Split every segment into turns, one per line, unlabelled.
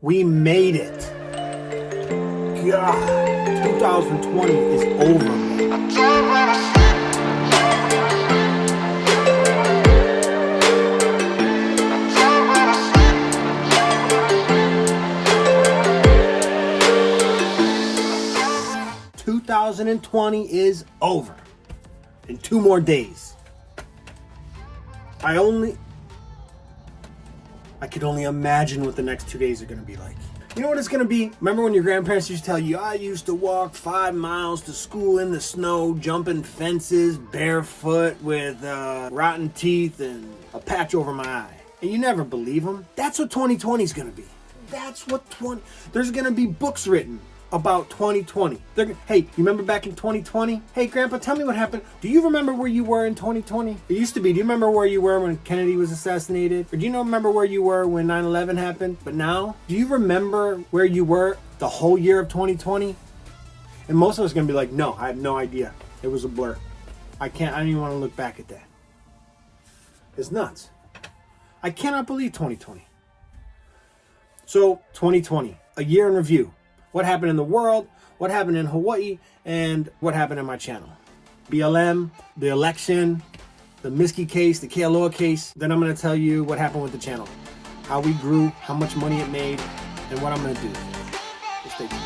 We made it. God, 2020 is over. 2020 is over. In 2 more days. I could only imagine what the next 2 days are going to be like. You know what it's going to be? Remember when your grandparents used to tell you, I used to walk 5 miles to school in the snow, jumping fences, barefoot with rotten teeth and a patch over my eye. And you never believe them. That's what 2020 is going to be. There's going to be books written about 2020. Hey, you remember back in 2020? Hey, Grandpa, tell me what happened. Do you remember where you were in 2020? It used to be, do you remember where you were when Kennedy was assassinated? Or do you remember where you were when 9/11 happened? But now, do you remember where you were the whole year of 2020? And most of us are going to be like, no, I have no idea. It was a blur. I don't even want to look back at that. It's nuts. I cannot believe 2020. So, 2020, a year in review. What happened in the world, what happened in Hawaii, and what happened in my channel. BLM, the election, the Miske case, the Kealoha case. Then I'm going to tell you what happened with the channel. How we grew, how much money it made, and what I'm going to do. So stay tuned.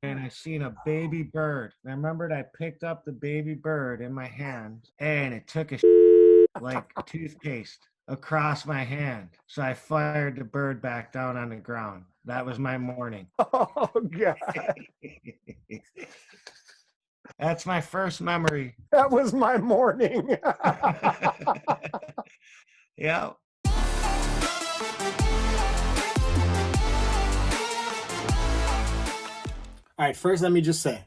And I seen a baby bird. And I remembered I picked up the baby bird in my hand and it took a like toothpaste across my hand. So I fired the bird back down on the ground. That was my morning.
Oh, God.
That's my first memory.
That was my morning.
Yeah.
All right, first let me just say,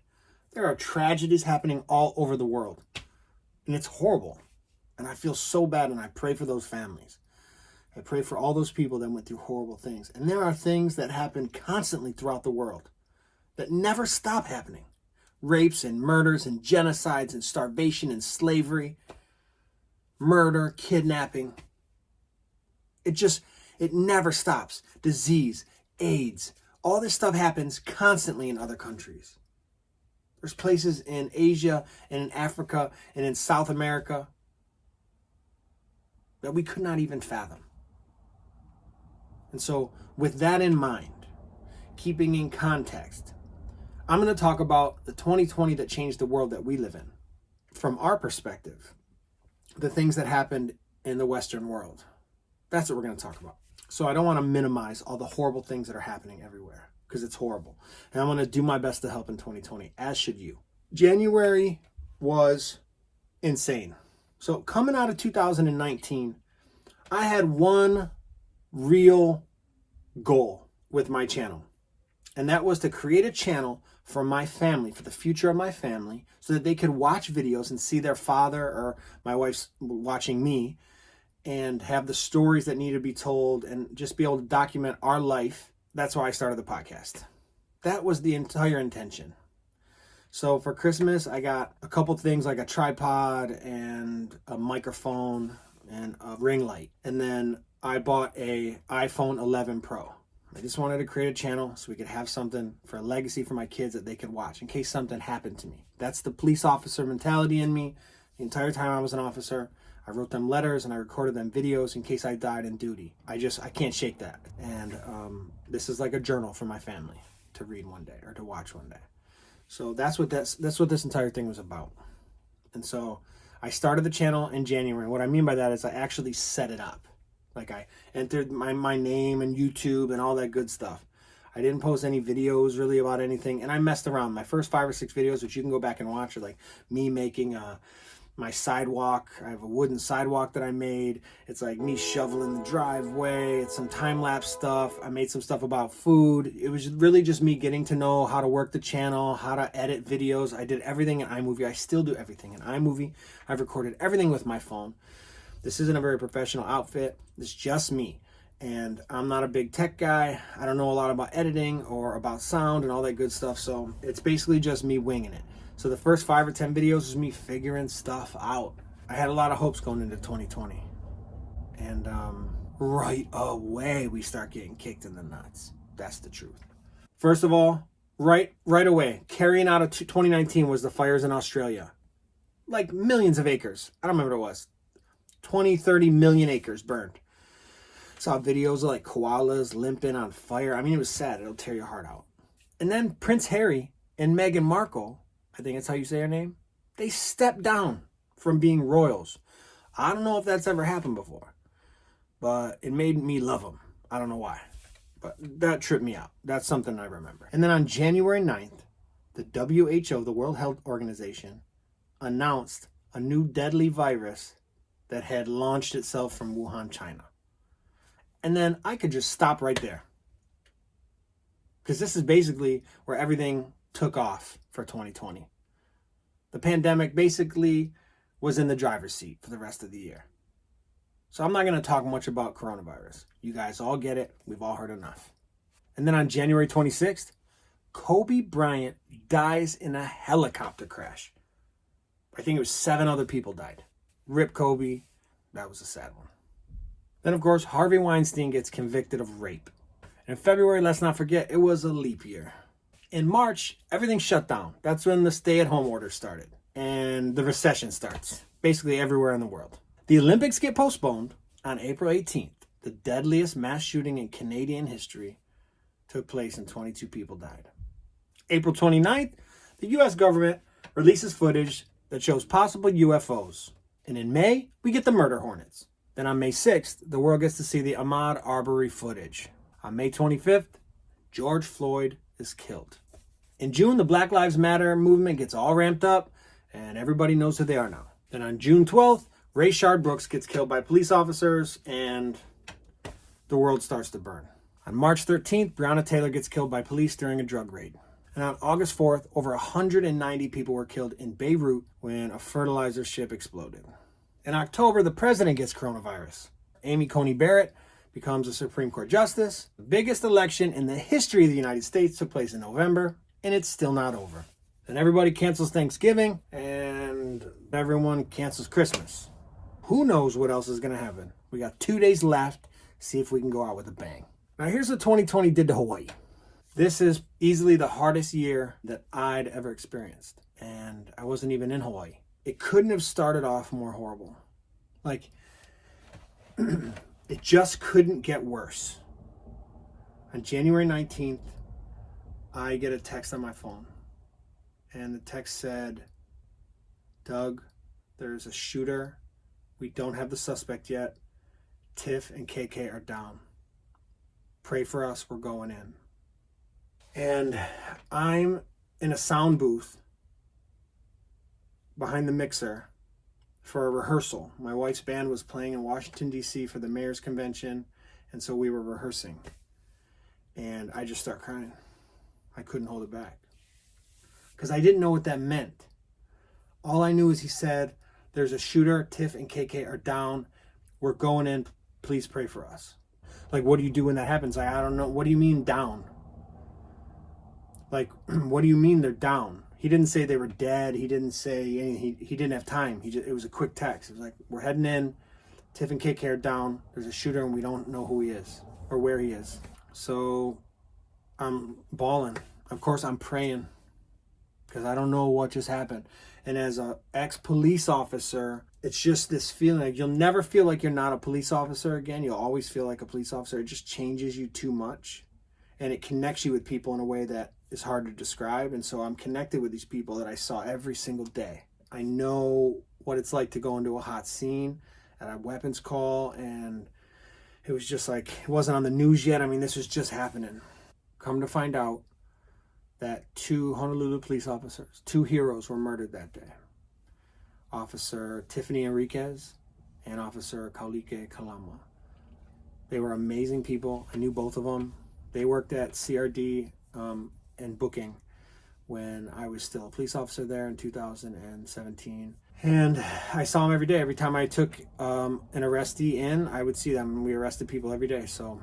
there are tragedies happening all over the world. And it's horrible. And I feel so bad, and I pray for those families. I pray for all those people that went through horrible things. And there are things that happen constantly throughout the world that never stop happening. Rapes and murders and genocides and starvation and slavery, murder, kidnapping. It never stops. Disease, AIDS, all this stuff happens constantly in other countries. There's places in Asia and in Africa and in South America that we could not even fathom. And so with that in mind, keeping in context, I'm going to talk about the 2020 that changed the world that we live in. From our perspective, the things that happened in the Western world. That's what we're going to talk about. So I don't want to minimize all the horrible things that are happening everywhere because it's horrible. And I'm going to do my best to help in 2020, as should you. January was insane. So coming out of 2019, I had one real goal with my channel. And that was to create a channel for my family, for the future of my family, so that they could watch videos and see their father or my wife's watching me and have the stories that need to be told and just be able to document our life. That's why I started the podcast. That was the entire intention. So for Christmas, I got a couple things like a tripod and a microphone and a ring light. And then I bought a iPhone 11 Pro. I just wanted to create a channel so we could have something for a legacy for my kids that they could watch in case something happened to me. That's the police officer mentality in me. The entire time I was an officer, I wrote them letters and I recorded them videos in case I died in duty. I can't shake that. And this is like a journal for my family to read one day or to watch one day. So that's what this entire thing was about. And so I started the channel in January. What I mean by that is I actually set it up. Like I entered my name and YouTube and all that good stuff. I didn't post any videos really about anything. And I messed around. My first 5 or 6 videos, which you can go back and watch, are like me making my sidewalk. I have a wooden sidewalk that I made. It's like me shoveling the driveway. It's some time-lapse stuff. I made some stuff about food. It was really just me getting to know how to work the channel, how to edit videos. I did everything in iMovie. I still do everything in iMovie. I've recorded everything with my phone. This isn't a very professional outfit. It's just me. And I'm not a big tech guy. I don't know a lot about editing or about sound and all that good stuff. So it's basically just me winging it. So the first 5 or 10 videos was me figuring stuff out. I had a lot of hopes going into 2020. And right away, we start getting kicked in the nuts. That's the truth. First of all, right away, carrying out of 2019 was the fires in Australia. Like millions of acres. I don't remember what it was. 20, 30 million acres burned. Saw videos of like koalas limping on fire. I mean, it was sad. It'll tear your heart out. And then Prince Harry and Meghan Markle, I think that's how you say her name, they stepped down from being royals. I don't know if that's ever happened before, but it made me love them. I don't know why, but that tripped me out. That's something I remember. And then on January 9th, the WHO, the World Health Organization, announced a new deadly virus that had launched itself from Wuhan, China. And then I could just stop right there, because this is basically where everything took off for 2020. The pandemic basically was in the driver's seat for the rest of the year. So I'm not going to talk much about coronavirus. You guys all get it. We've all heard enough. And then on January 26th, Kobe Bryant dies in a helicopter crash. I think it was 7 other people died. Rip Kobe. That was a sad one. Then, of course, Harvey Weinstein gets convicted of rape. And in February, let's not forget, it was a leap year. In March, everything shut down. That's when the stay-at-home order started. And the recession starts, basically everywhere in the world. The Olympics get postponed on April 18th. The deadliest mass shooting in Canadian history took place and 22 people died. April 29th, the U.S. government releases footage that shows possible UFOs. And in May, we get the murder hornets. Then on May 6th, the world gets to see the Ahmaud Arbery footage. On May 25th, George Floyd is killed. In June, the Black Lives Matter movement gets all ramped up, and everybody knows who they are now. Then on June 12th, Rayshard Brooks gets killed by police officers, and the world starts to burn. On March 13th, Breonna Taylor gets killed by police during a drug raid. And on August 4th, over 190 people were killed in Beirut when a fertilizer ship exploded. In October, the president gets coronavirus. Amy Coney Barrett becomes a Supreme Court justice. The biggest election in the history of the United States took place in November, and it's still not over. Then everybody cancels Thanksgiving, and everyone cancels Christmas. Who knows what else is going to happen? We got 2 days left. See if we can go out with a bang. Now here's what 2020 did to Hawaii. This is easily the hardest year that I'd ever experienced, and I wasn't even in Hawaii. It couldn't have started off more horrible. Like, it just couldn't get worse. On January 19th, I get a text on my phone. And the text said, Doug, there's a shooter. We don't have the suspect yet. Tiff and KK are down. Pray for us. We're going in. And I'm in a sound booth behind the mixer for a rehearsal. My wife's band was playing in Washington, D.C. for the mayor's convention, and so we were rehearsing. And I just start crying. I couldn't hold it back, because I didn't know what that meant. All I knew is he said, there's a shooter, Tiff and KK are down. We're going in. Please pray for us. Like, what do you do when that happens? I don't know. What do you mean down? Like, what do you mean they're down? He didn't say they were dead. He didn't say anything. He didn't have time. It was a quick text. It was like, we're heading in. Tiff and KK are down. There's a shooter and we don't know who he is or where he is. So I'm bawling. Of course, I'm praying because I don't know what just happened. And as an ex-police officer, it's just this feeling like you'll never feel like you're not a police officer again. You'll always feel like a police officer. It just changes you too much. And it connects you with people in a way that is hard to describe. And so I'm connected with these people that I saw every single day. I know what it's like to go into a hot scene at a weapons call. And it was just like, it wasn't on the news yet. I mean, this was just happening. Come to find out that 2 Honolulu police officers, 2 heroes, were murdered that day. Officer Tiffany Enriquez, and Officer Kaulike Kalama. They were amazing people. I knew both of them. They worked at CRD and booking when I was still a police officer there in 2017. And I saw them every day. Every time I took an arrestee in, I would see them. We arrested people every day. So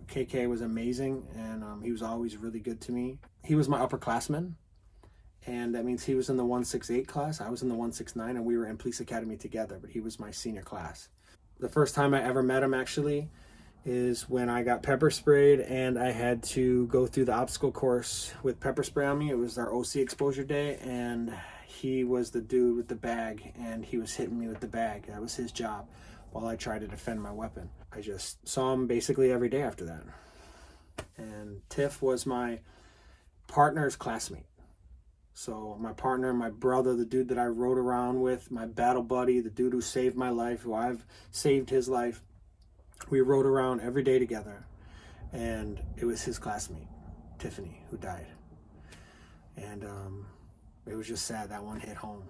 KK was amazing, and he was always really good to me. He was my upperclassman, and that means he was in the 168 class. I was in the 169, and we were in police academy together, but he was my senior class. The first time I ever met him, actually, is when I got pepper sprayed and I had to go through the obstacle course with pepper spray on me. It was our OC exposure day, and he was the dude with the bag, and he was hitting me with the bag. That was his job while I tried to defend my weapon. I just saw him basically every day after that. And Tiff was my partner's classmate. So my partner, my brother, the dude that I rode around with, my battle buddy, the dude who saved my life, who I've saved his life, we rode around every day together, and it was his classmate, Tiffany, who died. And it was just sad. That one hit home.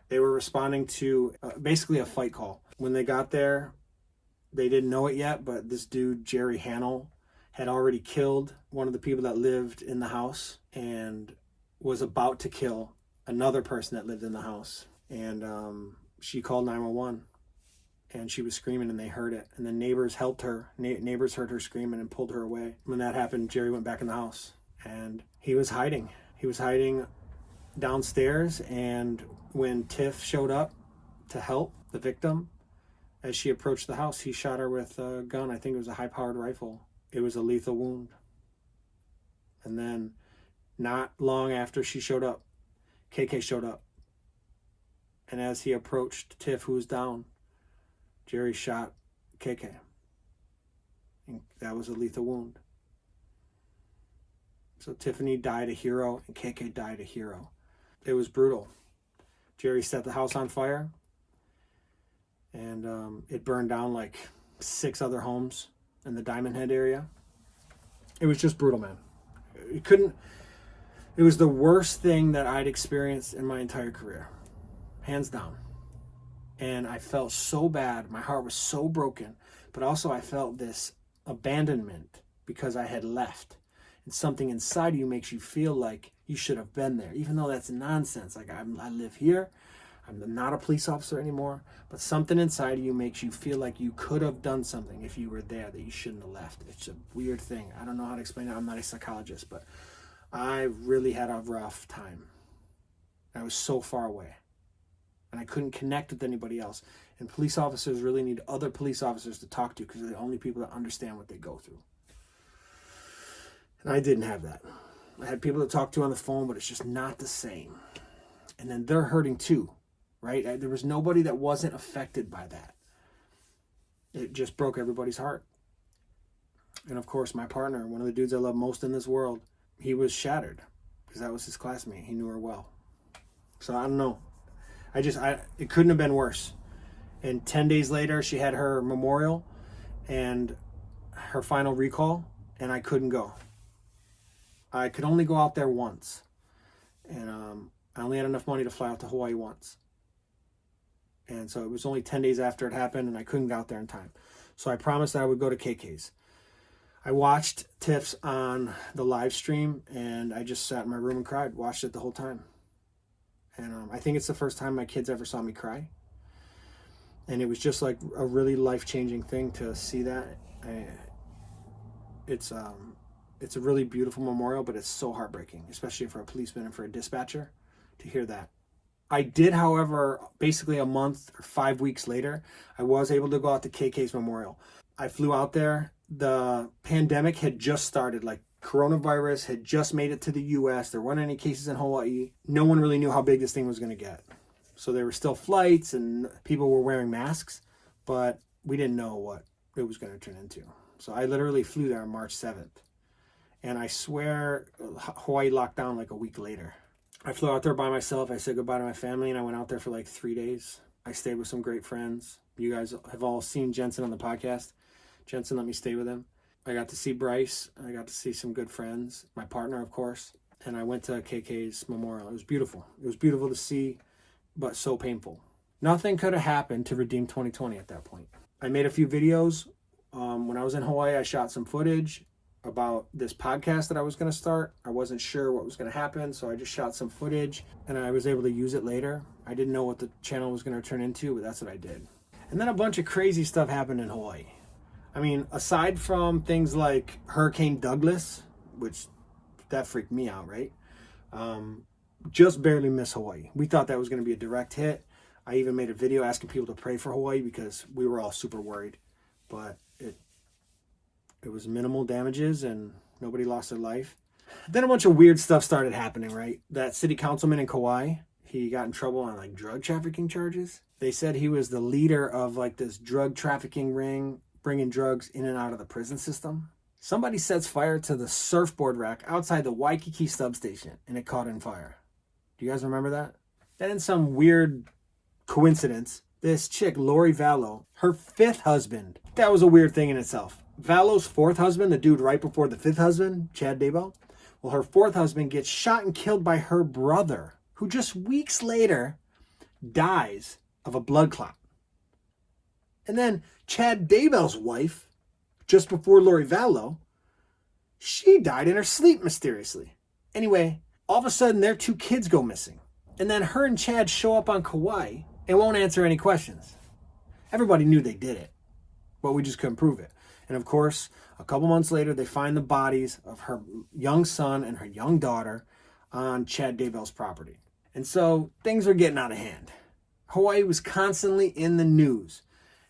They were responding to basically a fight call. When they got there, they didn't know it yet, but this dude, Jerry Hannell, had already killed one of the people that lived in the house and was about to kill another person that lived in the house. And she called 911. And she was screaming, and they heard it. And the neighbors helped her. Neighbors heard her screaming and pulled her away. When that happened, Jerry went back in the house, and he was hiding. He was hiding downstairs, and when Tiff showed up to help the victim, as she approached the house, he shot her with a gun. I think it was a high-powered rifle. It was a lethal wound. And then, not long after she showed up, KK showed up. And as he approached Tiff, who was down, Jerry shot KK. And that was a lethal wound. So Tiffany died a hero, and KK died a hero. It was brutal. Jerry set the house on fire, and it burned down like 6 other homes in the Diamond Head area. It was just brutal, man. It was the worst thing that I'd experienced in my entire career. Hands down. And I felt so bad. My heart was so broken. But also I felt this abandonment because I had left. And something inside you makes you feel like you should have been there. Even though that's nonsense. Like I live here. I'm not a police officer anymore. But something inside of you makes you feel like you could have done something if you were there that you shouldn't have left. It's a weird thing. I don't know how to explain it. I'm not a psychologist. But I really had a rough time. I was so far away. And I couldn't connect with anybody else. And police officers really need other police officers to talk to because they're the only people that understand what they go through. And I didn't have that. I had people to talk to on the phone, but it's just not the same. And then they're hurting too, right? There was nobody that wasn't affected by that. It just broke everybody's heart. And of course, my partner, one of the dudes I love most in this world, he was shattered because that was his classmate. He knew her well. So I don't know. It couldn't have been worse. And 10 days later, she had her memorial and her final recall, and I couldn't go. I could only go out there once. And I only had enough money to fly out to Hawaii once. And so it was only 10 days after it happened, and I couldn't get out there in time. So I promised that I would go to KK's. I watched Tiff's on the live stream, and I just sat in my room and cried, watched it the whole time. And I think it's the first time my kids ever saw me cry. And it was just like a really life-changing thing to see that. It's a really beautiful memorial, but it's so heartbreaking, especially for a policeman and for a dispatcher to hear that. I did, however, basically a month or 5 weeks later, I was able to go out to KK's memorial. I flew out there. The pandemic had just started, like coronavirus had just made it to the US. There weren't any cases in Hawaii. No one really knew how big this thing was going to get. So there were still flights and people were wearing masks, but we didn't know what it was going to turn into. So I literally flew there on March 7th. And I swear Hawaii locked down like a week later. I flew out there by myself. I said goodbye to my family, and I went out there for like 3 days. I stayed with some great friends. You guys have all seen Jensen on the podcast. Jensen let me stay with him. I got to see Bryce. I got to see some good friends. My partner, of course. And I went to KK's memorial. It was beautiful. It was beautiful to see, but so painful. Nothing could have happened to redeem 2020 at that point. I made a few videos. When I was in Hawaii, I shot some footage about this podcast that I was going to start. I wasn't sure what was going to happen, so I just shot some footage and I was able to use it later. I didn't know what the channel was going to turn into, but that's what I did. And then a bunch of crazy stuff happened in Hawaii. I mean, aside from things like Hurricane Douglas, which that freaked me out, right? Just barely missed Hawaii. We thought that was going to be a direct hit. I even made a video asking people to pray for Hawaii because we were all super worried. But it was minimal damages and nobody lost their life. Then a bunch of weird stuff started happening, right? That city councilman in Kauai, he got in trouble on like drug trafficking charges. They said he was the leader of like this drug trafficking ring, bringing drugs in and out of the prison system. Somebody sets fire to the surfboard rack outside the Waikiki substation and it caught on fire. Do you guys remember that? Then in some weird coincidence, this chick, Lori Vallow, her fifth husband, that was a weird thing in itself. Vallow's fourth husband, the dude right before the fifth husband, Chad Daybell, well, her fourth husband gets shot and killed by her brother, who just weeks later dies of a blood clot. And then Chad Daybell's wife, just before Lori Vallow, she died in her sleep mysteriously. Anyway, all of a sudden their two kids go missing. And then her and Chad show up on Kauai and won't answer any questions. Everybody knew they did it, but we just couldn't prove it. And of course, a couple months later, they find the bodies of her young son and her young daughter on Chad Daybell's property. And so things were getting out of hand. Hawaii was constantly in the news.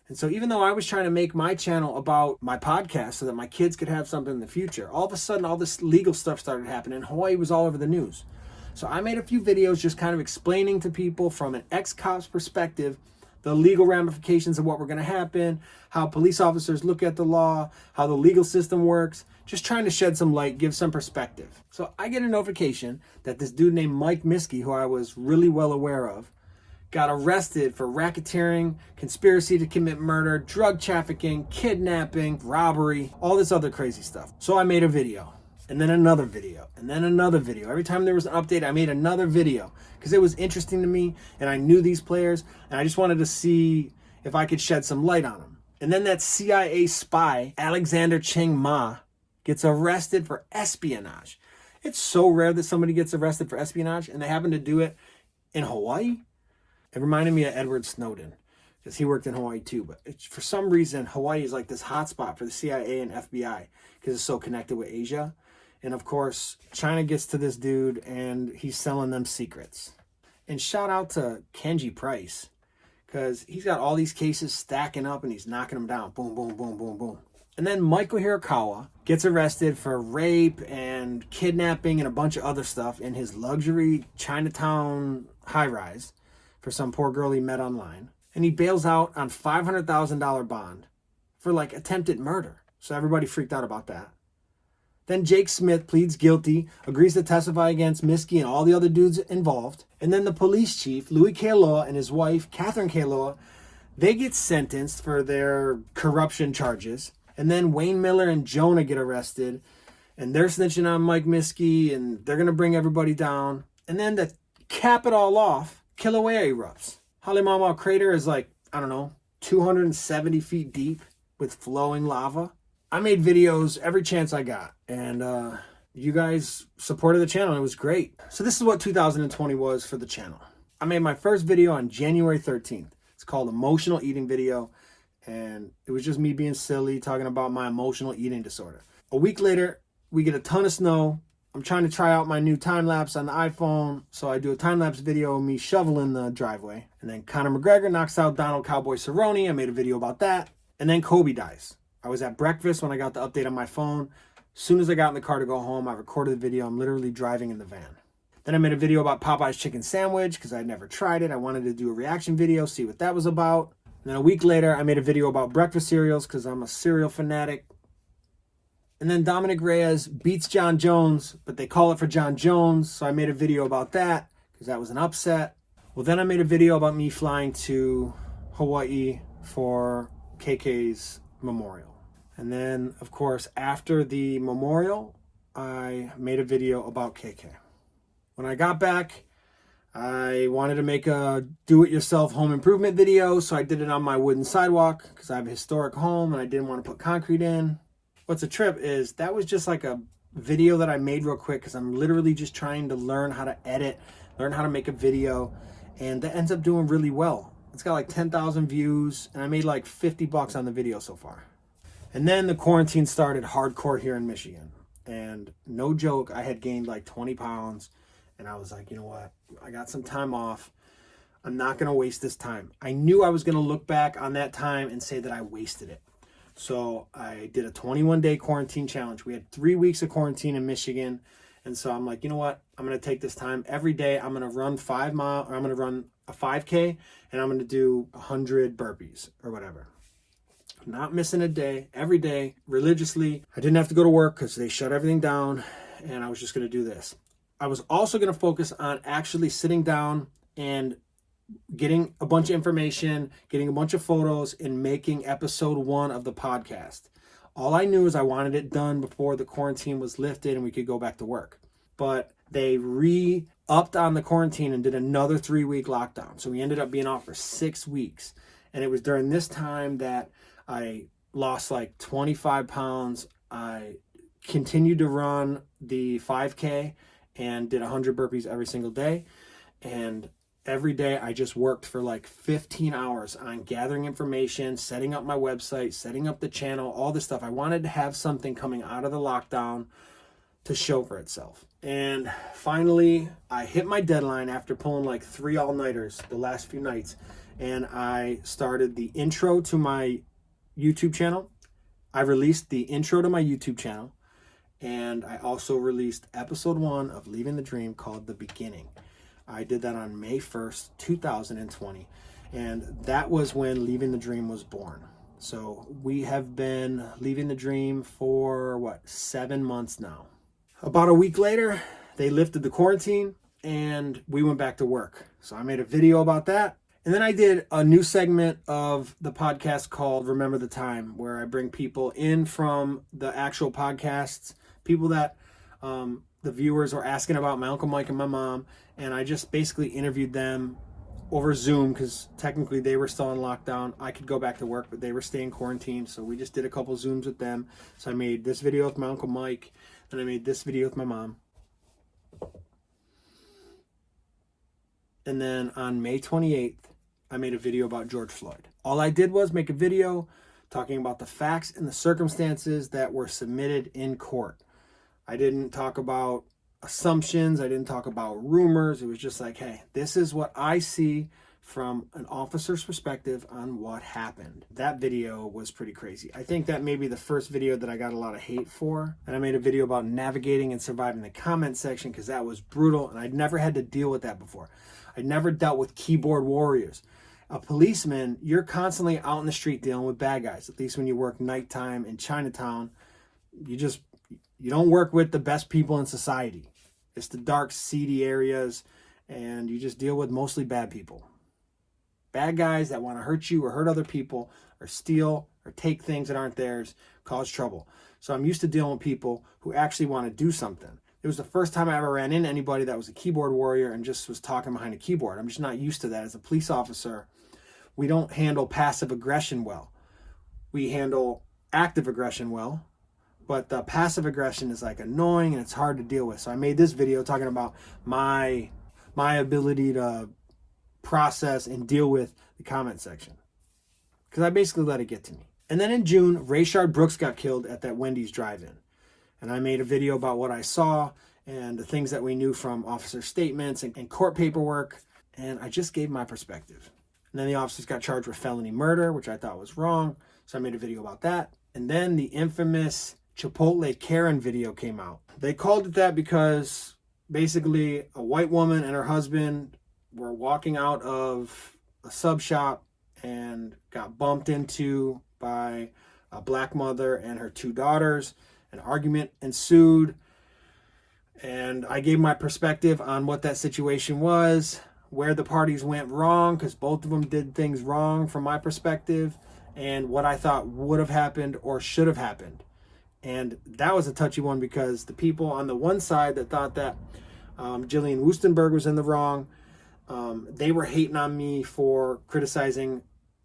And so even though I was trying to make my channel about my podcast so that my kids could have something in the future, all of a sudden all this legal stuff started happening. Hawaii was all over the news. So I made a few videos just kind of explaining to people from an ExCop's perspective the legal ramifications of what were going to happen, how police officers look at the law, how the legal system works, just trying to shed some light, give some perspective. So I get a notification that this dude named Miske, who I was really well aware of, got arrested for racketeering, conspiracy to commit murder, drug trafficking, kidnapping, robbery, all this other crazy stuff. So I made a video, and then another video, and then another video. Every time there was an update, I made another video because it was interesting to me, and I knew these players, and I just wanted to see if I could shed some light on them. And then that CIA spy, Alexander Cheng Ma, gets arrested for espionage. It's so rare that somebody gets arrested for espionage, and they happen to do it in Hawaii. It reminded me of Edward Snowden, because he worked in Hawaii too. But for some reason, Hawaii is like this hotspot for the CIA and FBI because it's so connected with Asia. And of course, China gets to this dude and he's selling them secrets. And shout out to Kenji Price, because he's got all these cases stacking up and he's knocking them down. Boom, boom, boom, boom, boom. And then Michael Hirakawa gets arrested for rape and kidnapping and a bunch of other stuff in his luxury Chinatown high-rise for some poor girl he met online. And he bails out on $500,000 bond for like attempted murder. So everybody freaked out about that. Then Jake Smith pleads guilty, agrees to testify against Miske and all the other dudes involved. And then the police chief, Louis Kaloa, and his wife, Catherine Kaloa, they get sentenced for their corruption charges. And then Wayne Miller and Jonah get arrested. And they're snitching on Mike Miske, and they're going to bring everybody down. And then to cap it all off, Kilauea erupts. Halemaumau crater is like, I don't know, 270 feet deep with flowing lava. I made videos every chance I got, and you guys supported the channel. It was great. So this is what 2020 was for the channel. I made my first video on January 13th. It's called Emotional Eating Video, and it was just me being silly, talking about my emotional eating disorder. A week later, we get a ton of snow. I'm trying to try out my new time-lapse on the iPhone, so I do a time-lapse video of me shoveling the driveway. And then Conor McGregor knocks out Donald Cowboy Cerrone. I made a video about that. And then Kobe dies. I was at breakfast when I got the update on my phone. As soon as I got in the car to go home, I recorded the video. I'm literally driving in the van. Then I made a video about Popeye's chicken sandwich because I'd never tried it. I wanted to do a reaction video, see what that was about. And then a week later, I made a video about breakfast cereals because I'm a cereal fanatic. And then Dominic Reyes beats John Jones, but they call it for John Jones. So I made a video about that because that was an upset. Well, then I made a video about me flying to Hawaii for KK's memorial. And then, of course, after the memorial, I made a video about KK. When I got back, I wanted to make a do-it-yourself home improvement video, so I did it on my wooden sidewalk because I have a historic home and I didn't want to put concrete in. What's a trip is that was just like a video that I made real quick because I'm literally just trying to learn how to edit, learn how to make a video, and that ends up doing really well. It's got like 10,000 views and I made like $50 on the video so far. And then the quarantine started hardcore here in Michigan. And no joke, I had gained like 20 pounds. And I was like, you know what? I got some time off. I'm not going to waste this time. I knew I was going to look back on that time and say that I wasted it. So I did a 21-day quarantine challenge. We had 3 weeks of quarantine in Michigan. And so I'm like, you know what? I'm going to take this time every day. I'm going to run 5 miles, or I'm going to run a 5K, and I'm going to do 100 burpees or whatever. Not missing a day, every day, religiously. I didn't have to go to work because they shut everything down, and I was just going to do this. I was also going to focus on actually sitting down and getting a bunch of information, getting a bunch of photos, and making episode 1 of the podcast. All I knew is I wanted it done before the quarantine was lifted and we could go back to work. But they re-upped on the quarantine and did another 3-week lockdown. So we ended up being off for 6 weeks. And it was during this time that I lost like 25 pounds. I continued to run the 5K and did 100 burpees every single day. And every day I just worked for like 15 hours on gathering information, setting up my website, setting up the channel, all this stuff. I wanted to have something coming out of the lockdown to show for itself. And finally, I hit my deadline after pulling like 3 all-nighters the last few nights. And I started the intro to my YouTube channel. I released the intro to my YouTube channel. And I also released episode 1 of Leaving the Dream called The Beginning. I did that on May 1st, 2020. And that was when Leaving the Dream was born. So we have been Leaving the Dream for 7 months now. About a week later, they lifted the quarantine and we went back to work. So I made a video about that. And then I did a new segment of the podcast called Remember the Time, where I bring people in from the actual podcasts, people that the viewers were asking about, my Uncle Mike and my mom, and I just basically interviewed them over Zoom because technically they were still in lockdown. I could go back to work, but they were staying quarantined, so we just did a couple Zooms with them. So I made this video with my Uncle Mike, and I made this video with my mom. And then on May 28th, I made a video about George Floyd. All I did was make a video talking about the facts and the circumstances that were submitted in court. I didn't talk about assumptions. I didn't talk about rumors. It was just like, hey, this is what I see from an officer's perspective on what happened. That video was pretty crazy. I think that may be the first video that I got a lot of hate for. And I made a video about navigating and surviving the comment section because that was brutal and I'd never had to deal with that before. I'd never dealt with keyboard warriors. A policeman, you're constantly out in the street dealing with bad guys. At least when you work nighttime in Chinatown, you don't work with the best people in society. It's the dark, seedy areas, and you just deal with mostly bad people. Bad guys that want to hurt you or hurt other people or steal or take things that aren't theirs, cause trouble. So I'm used to dealing with people who actually want to do something. It was the first time I ever ran into anybody that was a keyboard warrior and just was talking behind a keyboard. I'm just not used to that. As a police officer, we don't handle passive aggression well. We handle active aggression well, but the passive aggression is like annoying and it's hard to deal with. So I made this video talking about my ability to process and deal with the comment section, because I basically let it get to me. And then in June, Rayshard Brooks got killed at that Wendy's drive-in. And I made a video about what I saw and the things that we knew from officer statements and court paperwork. And I just gave my perspective. And then the officers got charged with felony murder, which I thought was wrong. So I made a video about that. And then the infamous Chipotle Karen video came out. They called it that because basically a white woman and her husband were walking out of a sub shop and got bumped into by a black mother and her 2 daughters. An argument ensued, and I gave my perspective on what that situation was, where the parties went wrong, because both of them did things wrong from my perspective, and what I thought would have happened or should have happened. And that was a touchy one because the people on the one side that thought that Jillian Woostenberg was in the wrong, They were hating on me for criticizing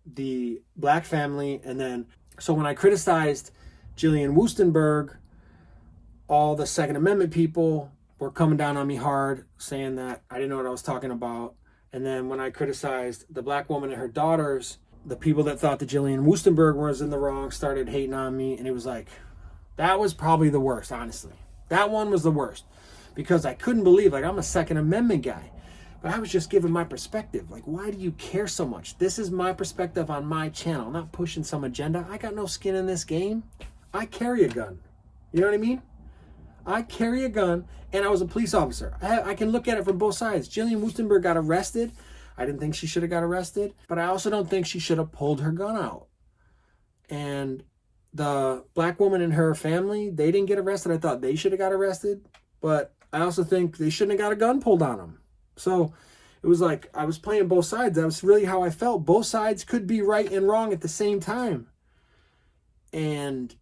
the black family. And then, so when I criticized Jillian Wustenberg, all the Second Amendment people were coming down on me hard, saying that I didn't know what I was talking about. And then when I criticized the black woman and her daughters, the people that thought that Jillian Wustenberg was in the wrong started hating on me. And it was like, that was probably the worst, honestly. That one was the worst, because I couldn't believe, like, I'm a Second Amendment guy, but I was just giving my perspective. Like, why do you care so much? This is my perspective on my channel. I'm not pushing some agenda. I got no skin in this game. I carry a gun. You know what I mean? I carry a gun, and I was a police officer. I can look at it from both sides. Jillian Wustenberg got arrested. I didn't think she should have got arrested, but I also don't think she should have pulled her gun out. And the black woman and her family, they didn't get arrested. I thought they should have got arrested, but I also think they shouldn't have got a gun pulled on them. So it was like I was playing both sides. That was really how I felt. Both sides could be right and wrong at the same time. And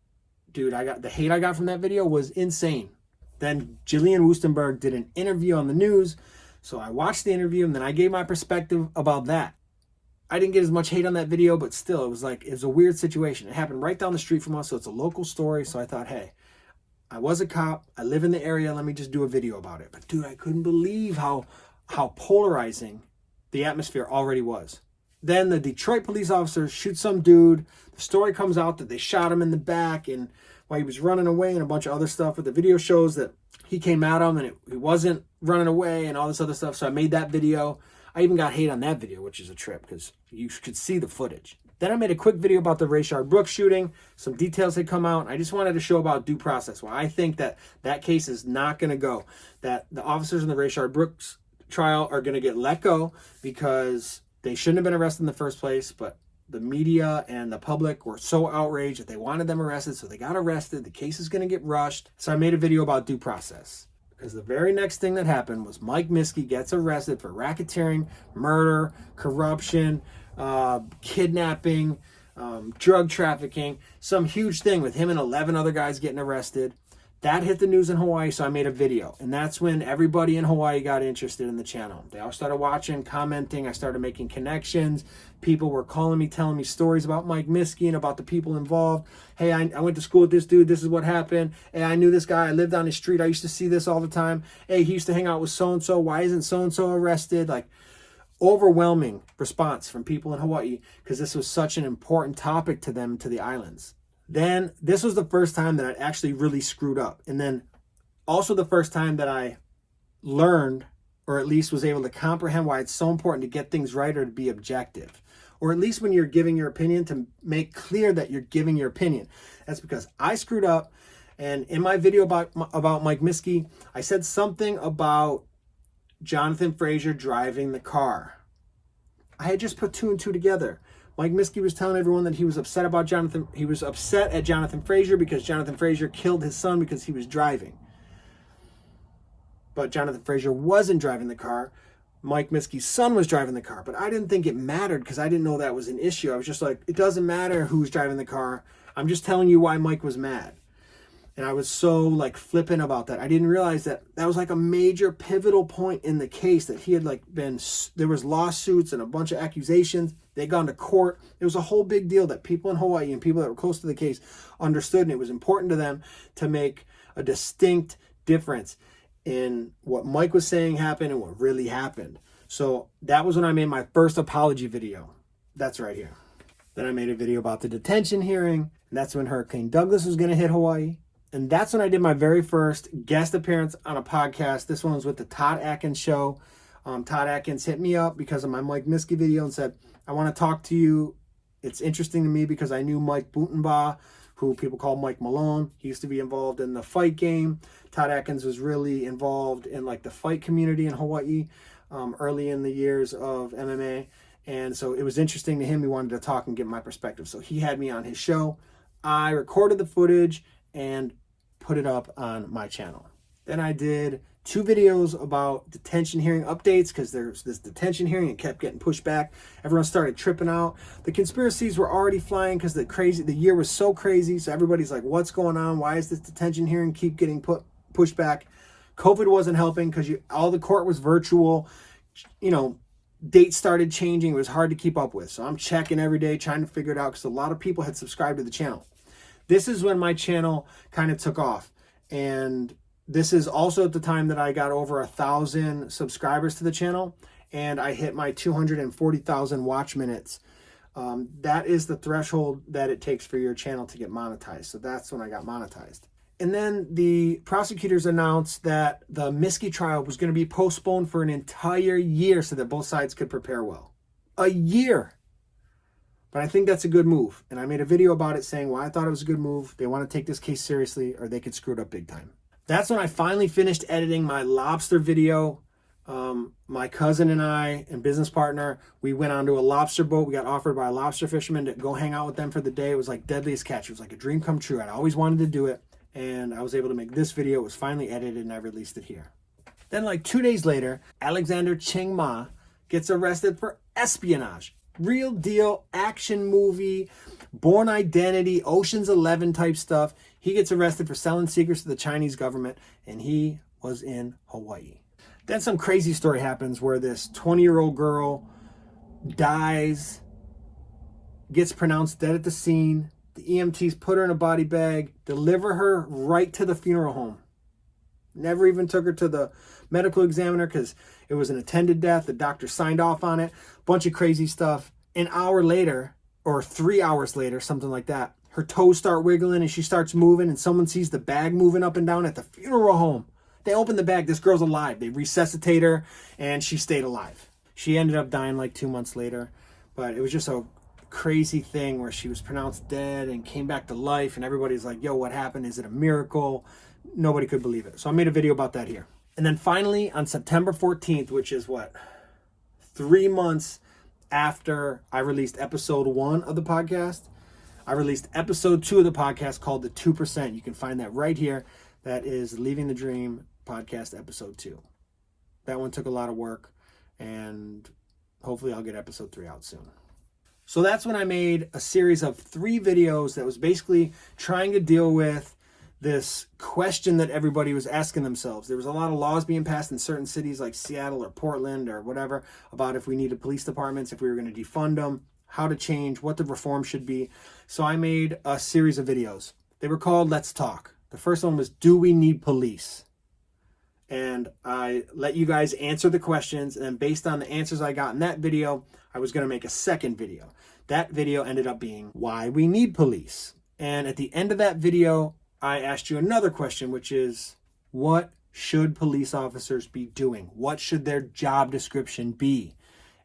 dude, the hate I got from that video was insane. Then Jillian Wustenberg did an interview on the news. So I watched the interview, and then I gave my perspective about that. I didn't get as much hate on that video, but still, it was a weird situation. It happened right down the street from us, so it's a local story. So I thought, hey, I was a cop. I live in the area. Let me just do a video about it. But dude, I couldn't believe how polarizing the atmosphere already was. Then the Detroit police officer shoots some dude. The story comes out that they shot him in the back and while he was running away and a bunch of other stuff. But the video shows that he came at him and he wasn't running away and all this other stuff. So I made that video. I even got hate on that video, which is a trip because you could see the footage. Then I made a quick video about the Rayshard Brooks shooting. Some details had come out. I just wanted to show about due process. Why I think that case is not going to go. That the officers in the Rayshard Brooks trial are going to get let go because they shouldn't have been arrested in the first place, but the media and the public were so outraged that they wanted them arrested, so they got arrested. The case is going to get rushed. So I made a video about due process. Because the very next thing that happened was Mike Miske gets arrested for racketeering, murder, corruption, kidnapping, drug trafficking, some huge thing with him and 11 other guys getting arrested. That hit the news in Hawaii, so I made a video. And that's when everybody in Hawaii got interested in the channel. They all started watching, commenting. I started making connections. People were calling me, telling me stories about Mike Miske and about the people involved. Hey, I went to school with this dude. This is what happened. Hey, I knew this guy. I lived on his street. I used to see this all the time. Hey, he used to hang out with so-and-so. Why isn't so-and-so arrested? Like, overwhelming response from people in Hawaii because this was such an important topic to them, to the islands. Then this was the first time that I actually really screwed up. And then also the first time that I learned, or at least was able to comprehend why it's so important to get things right or to be objective. Or at least when you're giving your opinion, to make clear that you're giving your opinion. That's because I screwed up. And in my video about Mike Miske, I said something about Jonathan Frazier driving the car. I had just put two and two together. Mike Miske was telling everyone that he was upset about Jonathan. He was upset at Jonathan Frazier because Jonathan Frazier killed his son because he was driving. But Jonathan Frazier wasn't driving the car. Mike Miske's son was driving the car. But I didn't think it mattered because I didn't know that was an issue. I was just like, it doesn't matter who's driving the car. I'm just telling you why Mike was mad. And I was so like flippant about that. I didn't realize that that was like a major pivotal point in the case, that he had like there was lawsuits and a bunch of accusations. They'd gone to court. It was a whole big deal that people in Hawaii and people that were close to the case understood. And it was important to them to make a distinct difference in what Mike was saying happened and what really happened. So that was when I made my first apology video. That's right here. Then I made a video about the detention hearing. And that's when Hurricane Douglas was going to hit Hawaii. And that's when I did my very first guest appearance on a podcast. This one was with the Todd Atkins show. Todd Atkins hit me up because of my Mike Miske video and said, I want to talk to you. It's interesting to me because I knew Mike Butenbaugh, who people call Mike Malone. He used to be involved in the fight game. Todd Atkins was really involved in like the fight community in Hawaii early in the years of MMA. And so it was interesting to him. He wanted to talk and get my perspective. So he had me on his show. I recorded the footage and put it up on my channel. Then I did 2 videos about detention hearing updates because there's this detention hearing. It kept getting pushed back. Everyone started tripping out. The conspiracies were already flying because the year was so crazy. So everybody's like, what's going on? Why is this detention hearing keep getting pushed back? COVID wasn't helping because all the court was virtual. You know, dates started changing. It was hard to keep up with. So I'm checking every day, trying to figure it out because a lot of people had subscribed to the channel. This is when my channel kind of took off. And this is also at the time that I got over 1,000 subscribers to the channel, and I hit my 240,000 watch minutes. That is the threshold that it takes for your channel to get monetized. So that's when I got monetized. And then the prosecutors announced that the Miske trial was going to be postponed for an entire year so that both sides could prepare well. A year. But I think that's a good move. And I made a video about it saying why I thought it was a good move. They want to take this case seriously or they could screw it up big time. That's when I finally finished editing my lobster video. My cousin and I and business partner, we went onto a lobster boat. We got offered by a lobster fisherman to go hang out with them for the day. It was like deadliest catch. It was like a dream come true. I'd always wanted to do it. And I was able to make this video. It was finally edited and I released it here. Then like 2 days later, Alexander Cheng Ma gets arrested for espionage. Real deal action movie, Born Identity, Ocean's 11 type stuff. He gets arrested for selling secrets to the Chinese government, and he was in Hawaii. Then some crazy story happens where this 20-year-old girl dies, gets pronounced dead at the scene. The EMTs put her in a body bag, deliver her right to the funeral home. Never even took her to the medical examiner because it was an attended death. The doctor signed off on it. Bunch of crazy stuff. An hour later, or 3 hours later, something like that, her toes start wiggling and she starts moving and someone sees the bag moving up and down at the funeral home. They open the bag. This girl's alive. They resuscitate her and she stayed alive. She ended up dying like 2 months later. But it was just a crazy thing where she was pronounced dead and came back to life and everybody's like, yo, what happened? Is it a miracle? Nobody could believe it. So I made a video about that here. And then finally on September 14th, which is what, 3 months after I released episode 1 of the podcast, I released episode 2 of the podcast called The 2%. You can find that right here. That is Leaving the Dream podcast episode 2. That one took a lot of work and hopefully I'll get episode 3 out soon. So that's when I made a series of 3 videos that was basically trying to deal with this question that everybody was asking themselves. There was a lot of laws being passed in certain cities like Seattle or Portland or whatever about if we needed police departments, if we were going to defund them, how to change, what the reform should be. So I made a series of videos. They were called Let's Talk. The first one was, do we need police? And I let you guys answer the questions. And then based on the answers I got in that video, I was going to make a second video. That video ended up being why we need police. And at the end of that video, I asked you another question, which is, what should police officers be doing? What should their job description be?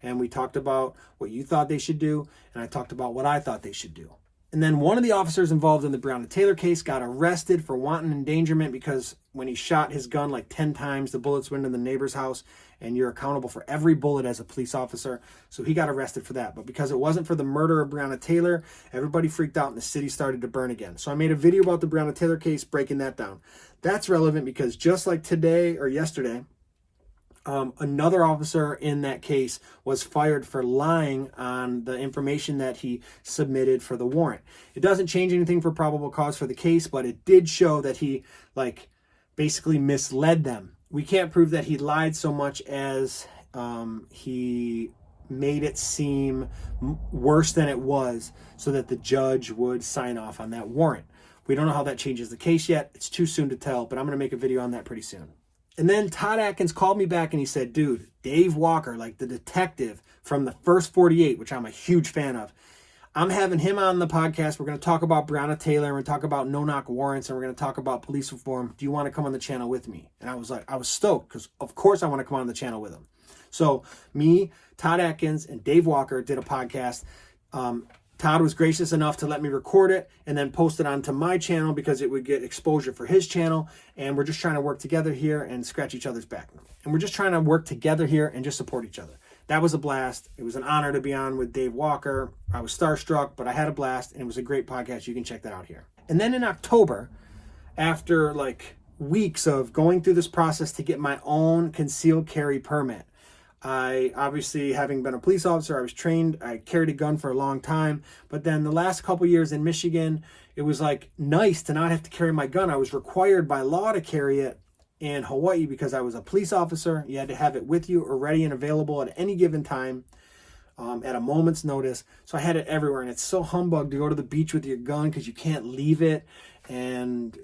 And we talked about what you thought they should do, and I talked about what I thought they should do. And then one of the officers involved in the Breonna Taylor case got arrested for wanton endangerment because when he shot his gun like 10 times, the bullets went into the neighbor's house, and you're accountable for every bullet as a police officer. So he got arrested for that. But because it wasn't for the murder of Breonna Taylor, everybody freaked out and the city started to burn again. So I made a video about the Breonna Taylor case, breaking that down. That's relevant because just like today or yesterday, another officer in that case was fired for lying on the information that he submitted for the warrant. It doesn't change anything for probable cause for the case, but it did show that he basically misled them. We can't prove that he lied so much as he made it seem worse than it was so that the judge would sign off on that warrant. We don't know how that changes the case yet. It's too soon to tell, but I'm going to make a video on that pretty soon. And then Todd Atkins called me back and he said, dude, Dave Walker, like the detective from the first 48, which I'm a huge fan of, I'm having him on the podcast. We're going to talk about Breonna Taylor. We're going to talk about no-knock warrants, and we're going to talk about police reform. Do you want to come on the channel with me? And I was like, I was stoked because, of course, I want to come on the channel with him. So me, Todd Atkins, and Dave Walker did a podcast. Todd was gracious enough to let me record it and then post it onto my channel because it would get exposure for his channel. And we're just trying to work together here and scratch each other's back. And we're just trying to work together here and just support each other. That was a blast. It was an honor to be on with Dave Walker. I was starstruck, but I had a blast and it was a great podcast. You can check that out here. And then in October, after weeks of going through this process to get my own concealed carry permit, I obviously, having been a police officer, I was trained, I carried a gun for a long time, but then the last couple years in Michigan, it was nice to not have to carry my gun. I was required by law to carry it in Hawaii, because I was a police officer, you had to have it with you or ready and available at any given time, at a moment's notice. So I had it everywhere, and it's so humbug to go to the beach with your gun because you can't leave it. And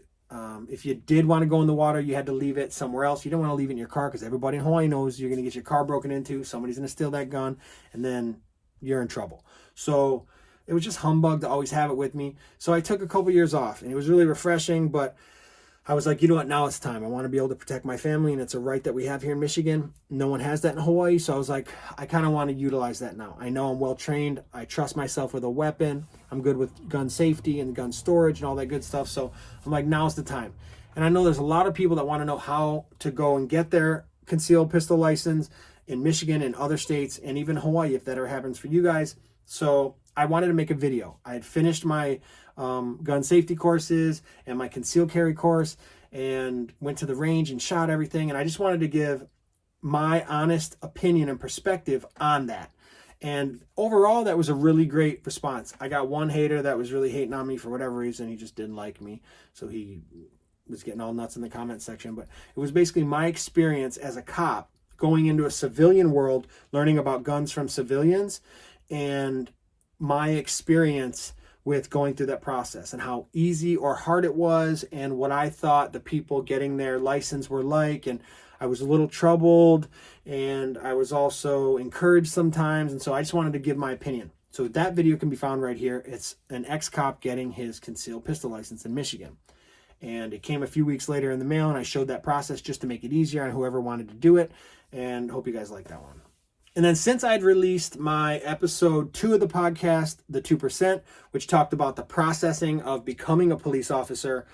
if you did want to go in the water, you had to leave it somewhere else. You don't want to leave it in your car because everybody in Hawaii knows you're going to get your car broken into. Somebody's going to steal that gun, and then you're in trouble. So it was just humbug to always have it with me. So I took a couple years off, and it was really refreshing, but I was like, you know what, now it's time. I want to be able to protect my family, and it's a right that we have here in Michigan. No one has that in Hawaii, so I was like, I kind of want to utilize that now. I know I'm well trained. I trust myself with a weapon. I'm good with gun safety and gun storage and all that good stuff. So I'm like, now's the time. And I know there's a lot of people that want to know how to go and get their concealed pistol license in Michigan and other states, and even Hawaii, if that ever happens for you guys. So I wanted to make a video. I had finished my gun safety courses and my concealed carry course, and went to the range and shot everything. And I just wanted to give my honest opinion and perspective on that. And overall, that was a really great response. I got one hater that was really hating on me for whatever reason. He just didn't like me. So he was getting all nuts in the comment section. But it was basically my experience as a cop going into a civilian world, learning about guns from civilians, and my experience with going through that process and how easy or hard it was, and what I thought the people getting their license were like. And I was a little troubled, and I was also encouraged sometimes. And so I just wanted to give my opinion. So that video can be found right here. It's an ex-cop getting his concealed pistol license in Michigan. And it came a few weeks later in the mail, and I showed that process just to make it easier on whoever wanted to do it. And hope you guys like that one. And then since I'd released my episode 2 of the podcast, The 2%, which talked about the processing of becoming a police officer,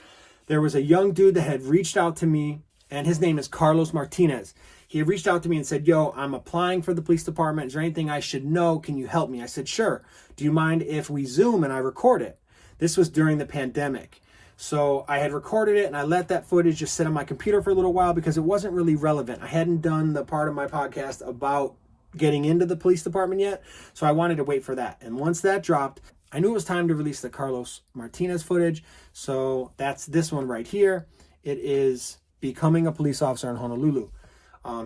there was a young dude that had reached out to me, and his name is Carlos Martinez. He had reached out to me and said, yo, I'm applying for the police department. Is there anything I should know? Can you help me? I said, sure. Do you mind if we Zoom and I record it? This was during the pandemic. So I had recorded it, and I let that footage just sit on my computer for a little while because it wasn't really relevant. I hadn't done the part of my podcast about getting into the police department yet, so I wanted to wait for that. And once that dropped, I knew it was time to release the Carlos Martinez footage. So that's this one right here. It is becoming a police officer in Honolulu.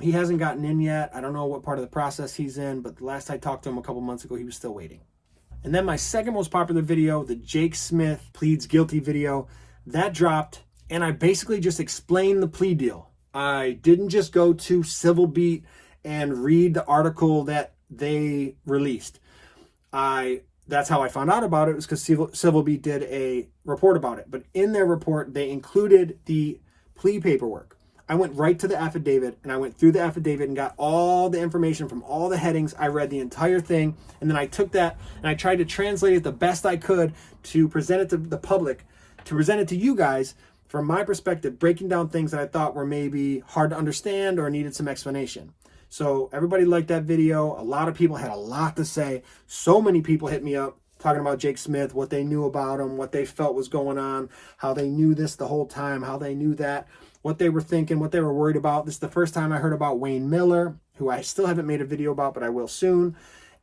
He hasn't gotten in yet. I don't know what part of the process he's in, but the last I talked to him a couple months ago, he was still waiting. And then my second most popular video, the Jake Smith pleads guilty video, that dropped, and I basically just explained the plea deal. I didn't just go to Civil Beat and read the article that they released. That's how I found out about it, was because Civil Beat did a report about it. But in their report, they included the plea paperwork. I went right to the affidavit, and I went through the affidavit and got all the information from all the headings. I read the entire thing, and then I took that and I tried to translate it the best I could to present it to the public, to present it to you guys from my perspective, breaking down things that I thought were maybe hard to understand or needed some explanation. So everybody liked that video. A lot of people had a lot to say. So many people hit me up talking about Jake Smith, what they knew about him, what they felt was going on, how they knew this the whole time, how they knew that, what they were thinking, what they were worried about. This is the first time I heard about Wayne Miller, who I still haven't made a video about, but I will soon.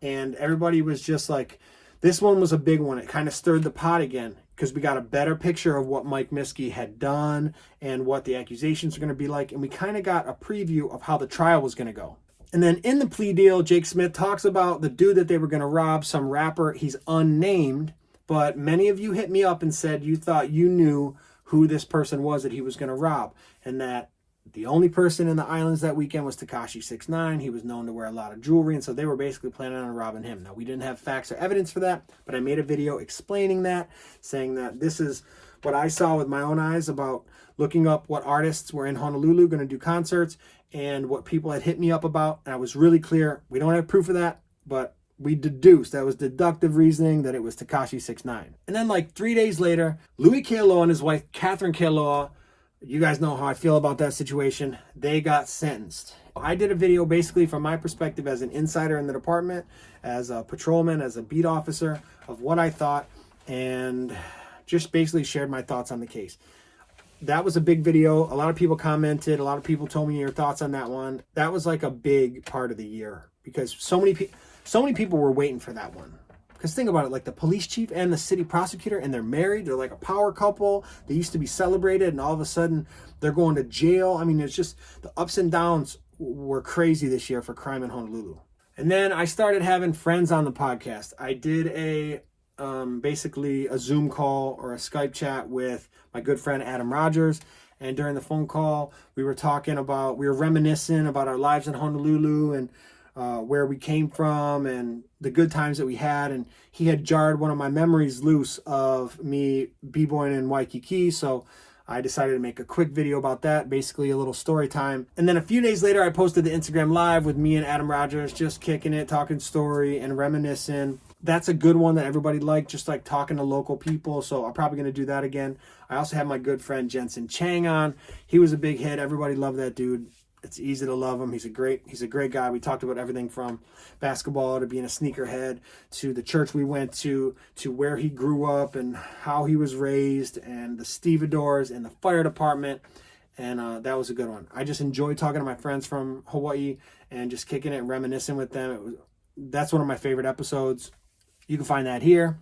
And everybody was just like, this one was a big one. It kind of stirred the pot again, because we got a better picture of what Mike Miske had done and what the accusations are going to be like. And we kind of got a preview of how the trial was going to go. And then in the plea deal, Jake Smith talks about the dude that they were going to rob, some rapper. He's unnamed, but many of you hit me up and said you thought you knew who this person was that he was going to rob, and that the only person in the islands that weekend was Tekashi 6ix9ine. He was known to wear a lot of jewelry, and so they were basically planning on robbing him. Now, we didn't have facts or evidence for that, but I made a video explaining that, saying that this is what I saw with my own eyes about looking up what artists were in Honolulu going to do concerts and what people had hit me up about. And I was really clear. We don't have proof of that, but we deduced, that was deductive reasoning, that it was Tekashi 6ix9ine. And then like 3 days later, Louis Kealoha and his wife, Catherine Kealoha, you guys know how I feel about that situation, they got sentenced. I did a video basically from my perspective as an insider in the department, as a patrolman, as a beat officer, of what I thought, and just basically shared my thoughts on the case. That was a big video. A lot of people commented. A lot of people told me your thoughts on that one. That was like a big part of the year, because so many people were waiting for that one. Because think about it, like the police chief and the city prosecutor, and they're married. They're like a power couple. They used to be celebrated, and all of a sudden they're going to jail. I mean, it's just the ups and downs were crazy this year for crime in Honolulu. And then I started having friends on the podcast. I did basically a Zoom call or a Skype chat with my good friend Adam Rogers. And during the phone call, we were reminiscing about our lives in Honolulu and where we came from and the good times that we had. And he had jarred one of my memories loose of me b-boying in Waikiki. So I decided to make a quick video about that, basically a little story time. And then a few days later, I posted the Instagram Live with me and Adam Rogers, just kicking it, talking story and reminiscing. That's a good one that everybody liked, just like talking to local people. So I'm probably going to do that again. I also have my good friend Jensen Chang on. He was a big hit. Everybody loved that dude. It's easy to love him. He's a great guy. We talked about everything from basketball to being a sneakerhead to the church we went to where he grew up and how he was raised and the stevedores and the fire department. And that was a good one. I just enjoy talking to my friends from Hawaii and just kicking it and reminiscing with them. That's one of my favorite episodes. You can find that here.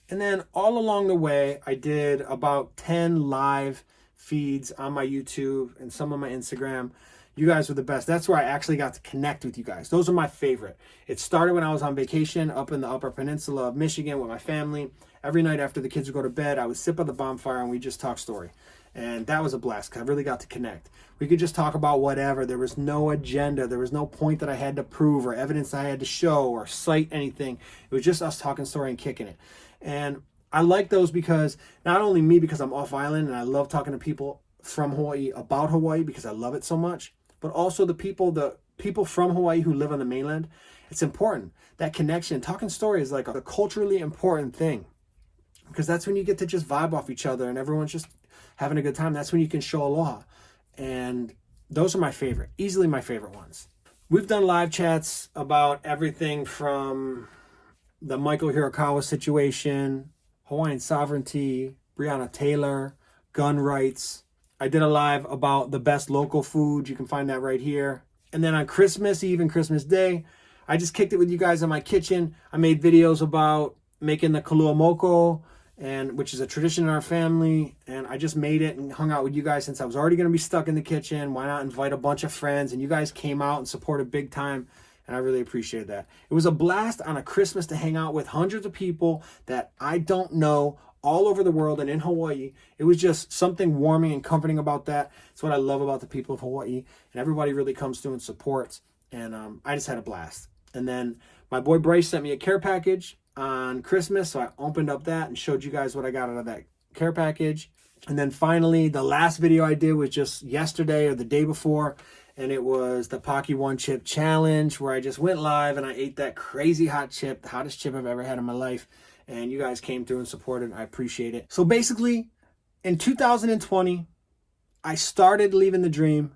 And then all along the way, I did about 10 live feeds on my YouTube and some on my Instagram. You guys were the best. That's where I actually got to connect with you guys. Those are my favorite. It started when I was on vacation up in the Upper Peninsula of Michigan with my family. Every night after the kids would go to bed, I would sit by the bonfire and we just talk story. And that was a blast because I really got to connect. We could just talk about whatever. There was no agenda. There was no point that I had to prove or evidence I had to show or cite anything. It was just us talking story and kicking it. And I like those because not only me, because I'm off island and I love talking to people from Hawaii about Hawaii because I love it so much, but also the people from Hawaii who live on the mainland. It's important. That connection, talking story is like a culturally important thing because that's when you get to just vibe off each other and everyone's just having a good time. That's when you can show aloha. And those are my favorite, easily my favorite ones. We've done live chats about everything from the Michael Hirakawa situation, Hawaiian sovereignty, Breonna Taylor, gun rights. I did a live about the best local food. You can find that right here. And then on Christmas Eve and Christmas Day, I just kicked it with you guys in my kitchen. I made videos about making the kalua moko, which is a tradition in our family. And I just made it and hung out with you guys since I was already going to be stuck in the kitchen. Why not invite a bunch of friends? And you guys came out and supported big time. And I really appreciate that. It was a blast on a Christmas to hang out with hundreds of people that I don't know all over the world and in Hawaii. It was just something warming and comforting about that. It's what I love about the people of Hawaii. And everybody really comes through and supports. And I just had a blast. And then my boy Bryce sent me a care package on Christmas. So I opened up that and showed you guys what I got out of that care package. And then finally, the last video I did was just yesterday or the day before. And it was the Pocky One Chip Challenge where I just went live and I ate that crazy hot chip, the hottest chip I've ever had in my life. And you guys came through and supported. I appreciate it. So basically, in 2020, I started Leaving the Dream.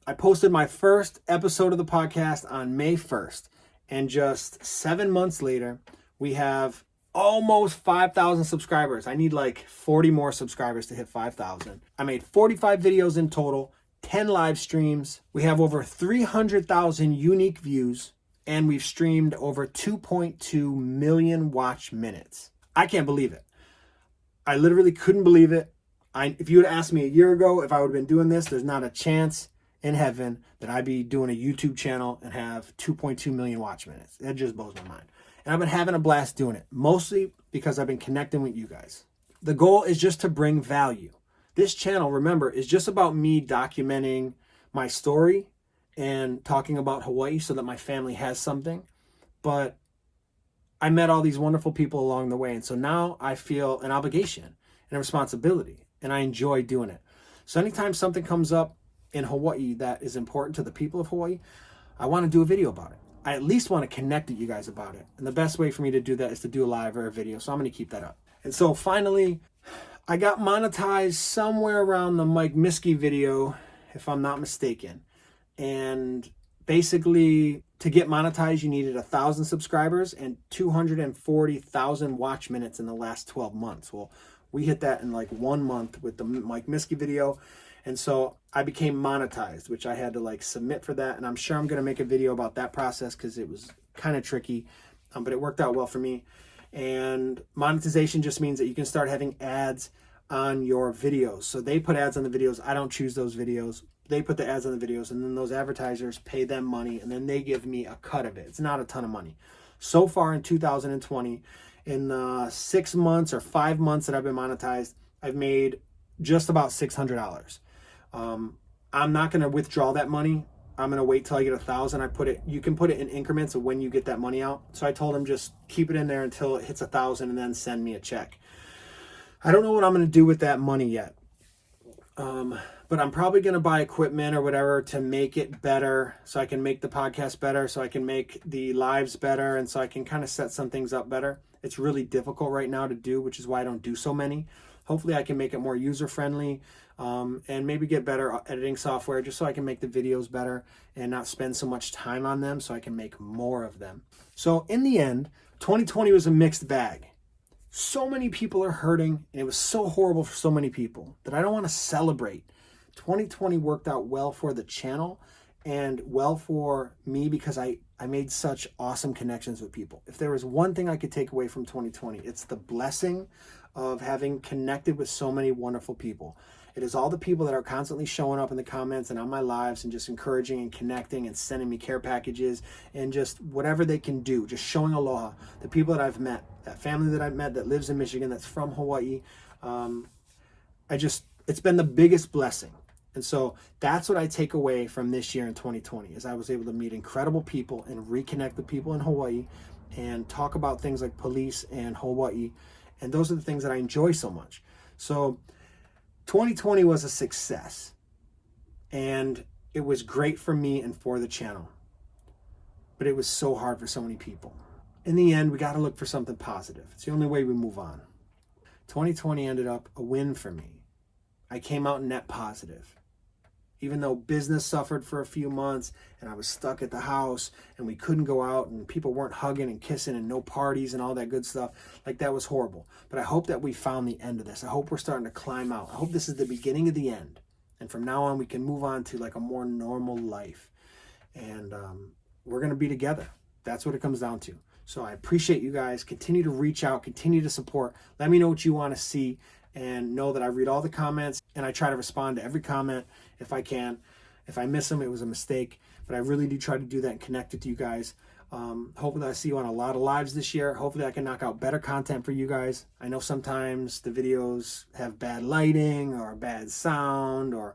I posted my first episode of the podcast on May 1st. And just 7 months later, we have almost 5,000 subscribers. I need like 40 more subscribers to hit 5,000. I made 45 videos in total, 10 live streams. We have over 300,000 unique views. And we've streamed over 2.2 million watch minutes. I can't believe it. I literally couldn't believe it. If you had asked me a year ago if I would have been doing this, there's not a chance in heaven that I'd be doing a YouTube channel and have 2.2 million watch minutes. That just blows my mind. And I've been having a blast doing it, mostly because I've been connecting with you guys. The goal is just to bring value. This channel, remember, is just about me documenting my story and talking about Hawaii so that my family has something. But I met all these wonderful people along the way. And so now I feel an obligation and a responsibility, and I enjoy doing it. So anytime something comes up in Hawaii that is important to the people of Hawaii, I want to do a video about it. I at least want to connect with you guys about it. And the best way for me to do that is to do a live or a video. So I'm going to keep that up. And so finally, I got monetized somewhere around the Miske video, if I'm not mistaken. And basically, to get monetized, you needed 1,000 subscribers and 240,000 watch minutes in the last 12 months. Well, we hit that in like 1 month with the Miske video. And so I became monetized, which I had to like submit for that. And I'm sure I'm going to make a video about that process because it was kind of tricky, but it worked out well for me. And monetization just means that you can start having ads on your videos. So they put ads on the videos. I don't choose those videos. They put the ads on the videos, and then those advertisers pay them money, and then they give me a cut of it. It's not a ton of money. So far in 2020, in 6 months or 5 months that I've been monetized, I've made just about $600. I'm not going to withdraw that money. I'm going to wait till I get 1,000. You can put it in increments of when you get that money out. So I told him just keep it in there until it hits 1,000 and then send me a check. I don't know what I'm going to do with that money yet. But I'm probably going to buy equipment or whatever to make it better, so I can make the podcast better, so I can make the lives better, and so I can kind of set some things up better. It's really difficult right now to do, which is why I don't do so many. Hopefully I can make it more user-friendly, and maybe get better editing software just so I can make the videos better and not spend so much time on them, so I can make more of them. So in the end, 2020 was a mixed bag. So many people are hurting, and it was so horrible for so many people that I don't want to celebrate. 2020 worked out well for the channel and well for me because I made such awesome connections with people. If there was one thing I could take away from 2020, it's the blessing of having connected with so many wonderful people. It is all the people that are constantly showing up in the comments and on my lives and just encouraging and connecting and sending me care packages and just whatever they can do, just showing aloha. The people that I've met, that family that I've met that lives in Michigan, that's from Hawaii. It's been the biggest blessing. And so that's what I take away from this year in 2020 is I was able to meet incredible people and reconnect with people in Hawaii and talk about things like police and Hawaii. And those are the things that I enjoy so much. So 2020 was a success, and it was great for me and for the channel, but it was so hard for so many people. In the end, we got to look for something positive. It's the only way we move on. 2020 ended up a win for me. I came out net positive. Even though business suffered for a few months and I was stuck at the house and we couldn't go out and people weren't hugging and kissing and no parties and all that good stuff, like that was horrible. But I hope that we found the end of this. I hope we're starting to climb out. I hope this is the beginning of the end. And from now on, we can move on to like a more normal life. And we're going to be together. That's what it comes down to. So I appreciate you guys. Continue to reach out, continue to support. Let me know what you want to see. And know that I read all the comments and I try to respond to every comment if I can. If I miss them, it was a mistake, but I really do try to do that and connect with you guys. Hopefully I see you on a lot of lives this year. Hopefully I can knock out better content for you guys. I know sometimes the videos have bad lighting or bad sound, or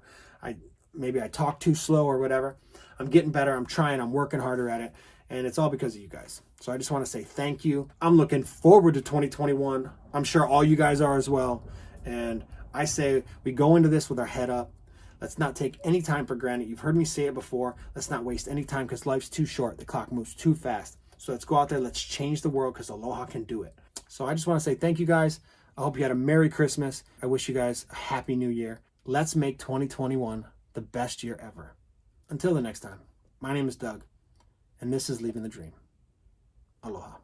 maybe I talk too slow or whatever. I'm getting better. I'm trying. I'm working harder at it. And it's all because of you guys. So I just want to say thank you. I'm looking forward to 2021. I'm sure all you guys are as well. And I say we go into this with our head up. Let's not take any time for granted. You've heard me say it before. Let's not waste any time because life's too short. The clock moves too fast. So let's go out there. Let's change the world because aloha can do it. So I just want to say thank you guys. I hope you had a Merry Christmas. I wish you guys a Happy New Year. Let's make 2021 the best year ever. Until the next time, my name is Doug, and this is Leaving the Dream. Aloha.